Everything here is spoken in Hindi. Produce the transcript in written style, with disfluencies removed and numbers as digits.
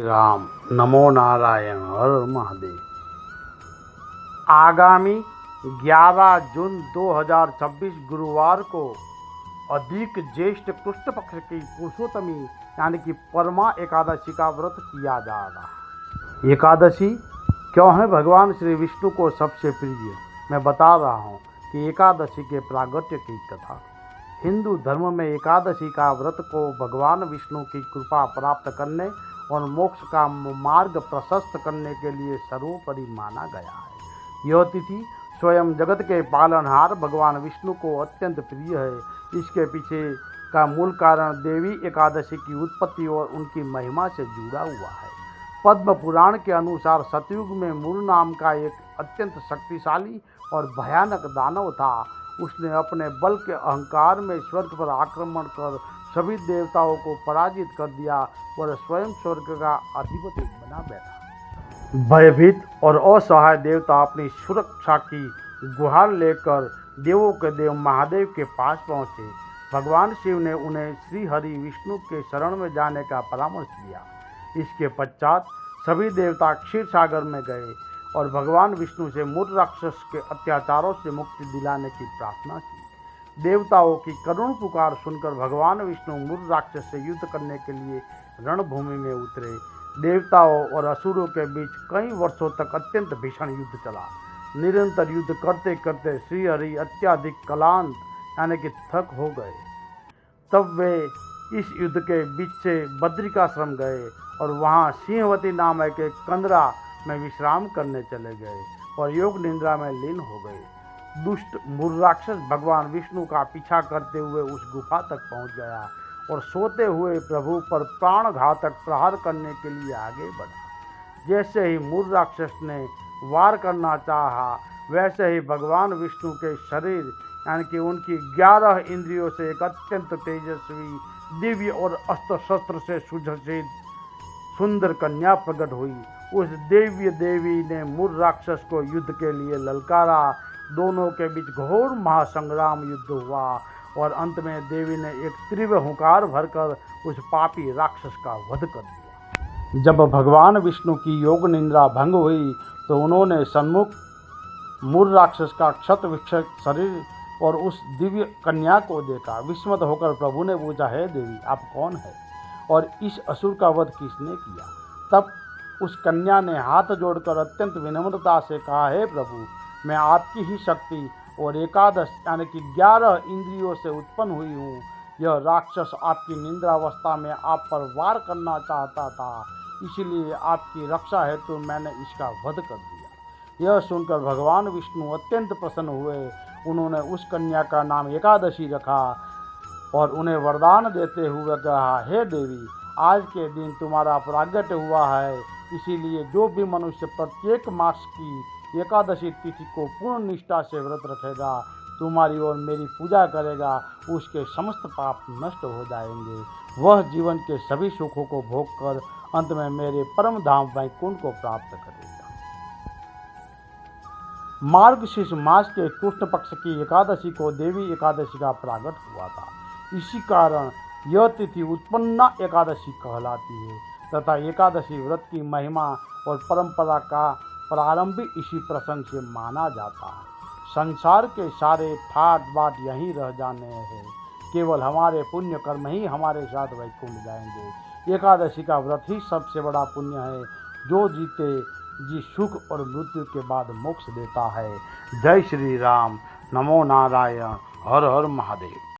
राम। नमो नारायण। हर हर महादेव। आगामी 11 जून 2026 गुरुवार को अधिक ज्येष्ठ कृष्ण पक्ष की पुरुषोत्तमी यानी कि परमा एकादशी का व्रत किया जा रहा है। एकादशी क्यों है भगवान श्री विष्णु को सबसे प्रिय, मैं बता रहा हूँ कि एकादशी के प्रागट्य की कथा। हिंदू धर्म में एकादशी का व्रत को भगवान विष्णु की कृपा प्राप्त करने और मोक्ष का मार्ग प्रशस्त करने के लिए सर्वोपरि माना गया है। यह तिथि स्वयं जगत के पालनहार भगवान विष्णु को अत्यंत प्रिय है। इसके पीछे का मूल कारण देवी एकादशी की उत्पत्ति और उनकी महिमा से जुड़ा हुआ है। पद्म पुराण के अनुसार सतयुग में मुरु नाम का एक अत्यंत शक्तिशाली और भयानक दानव था। उसने अपने बल के अहंकार में स्वर्ग पर आक्रमण कर सभी देवताओं को पराजित कर दिया और स्वयं स्वर्ग का अधिपति बना बैठा। भयभीत और असहाय देवता अपनी सुरक्षा की गुहार लेकर देवों के देव महादेव के पास पहुँचे। भगवान शिव ने उन्हें श्री हरि विष्णु के शरण में जाने का परामर्श दिया। इसके पश्चात सभी देवता क्षीर सागर में गए और भगवान विष्णु से मुर राक्षस के अत्याचारों से मुक्ति दिलाने की प्रार्थना की। देवताओं की करुण पुकार सुनकर भगवान विष्णु मुर राक्षस से युद्ध करने के लिए रणभूमि में उतरे। देवताओं और असुरों के बीच कई वर्षों तक अत्यंत भीषण युद्ध चला। निरंतर युद्ध करते करते श्री हरि अत्याधिक क्लांत यानी कि थक हो गए। तब वे इस युद्ध के बीच से बद्रिकाश्रम गए और वहाँ सिंहवती नामक एक कंदरा में विश्राम करने चले गए और योग निद्रा में लीन हो गए। दुष्ट मुर राक्षस भगवान विष्णु का पीछा करते हुए उस गुफा तक पहुंच गया और सोते हुए प्रभु पर प्राणघातक प्रहार करने के लिए आगे बढ़ा। जैसे ही मुर राक्षस ने वार करना चाहा, वैसे ही भगवान विष्णु के शरीर यानी कि उनकी 11 इंद्रियों से एक अत्यंत तेजस्वी, दिव्य और अस्त्र शस्त्र से सुसज्जित सुंदर कन्या प्रकट हुई। उस दिव्य देवी ने मुर राक्षस को युद्ध के लिए ललकारा। दोनों के बीच घोर महासंग्राम युद्ध हुआ और अंत में देवी ने एक तीव्र हुंकार भरकर उस पापी राक्षस का वध कर दिया। जब भगवान विष्णु की योग निद्रा भंग हुई तो उन्होंने सन्मुख मुर राक्षस का क्षत विक्षत शरीर और उस दिव्य कन्या को देखा। विस्मित होकर प्रभु ने पूछा, हे देवी, आप कौन है और इस असुर का वध किसने किया? तब उस कन्या ने हाथ जोड़कर अत्यंत विनम्रता से कहा, हे प्रभु, मैं आपकी ही शक्ति और एकादश यानी कि 11 इंद्रियों से उत्पन्न हुई हूँ। यह राक्षस आपकी निंद्रावस्था में आप पर वार करना चाहता था, इसलिए आपकी रक्षा हेतु तो मैंने इसका वध कर दिया। यह सुनकर भगवान विष्णु अत्यंत प्रसन्न हुए। उन्होंने उस कन्या का नाम एकादशी रखा और उन्हें वरदान देते हुए कहा, हे देवी, आज के दिन तुम्हारा प्रागट्य हुआ है, इसीलिए जो भी मनुष्य प्रत्येक मास की एकादशी तिथि को पूर्ण निष्ठा से व्रत रखेगा, तुम्हारी और मेरी पूजा करेगा, उसके समस्त पाप नष्ट हो जाएंगे। वह जीवन के सभी सुखों को भोग कर अंत में मेरे परम धाम वैकुंठ को प्राप्त करेगा। मार्गशीर्ष मास के कृष्ण पक्ष की एकादशी को देवी एकादशी का प्रागट हुआ था। इसी कारण यह तिथि उत्पन्ना एकादशी कहलाती है तथा एकादशी व्रत की महिमा और परंपरा का प्रारंभ इसी प्रसंग से माना जाता है। संसार के सारे ठाट बाट यहीं रह जाने हैं, केवल हमारे पुण्य कर्म ही हमारे साथ वैकुंठ जाएंगे। एकादशी का व्रत ही सबसे बड़ा पुण्य है, जो जीते जी सुख और मृत्यु के बाद मोक्ष देता है। जय श्री राम। नमो नारायण। हर हर महादेव।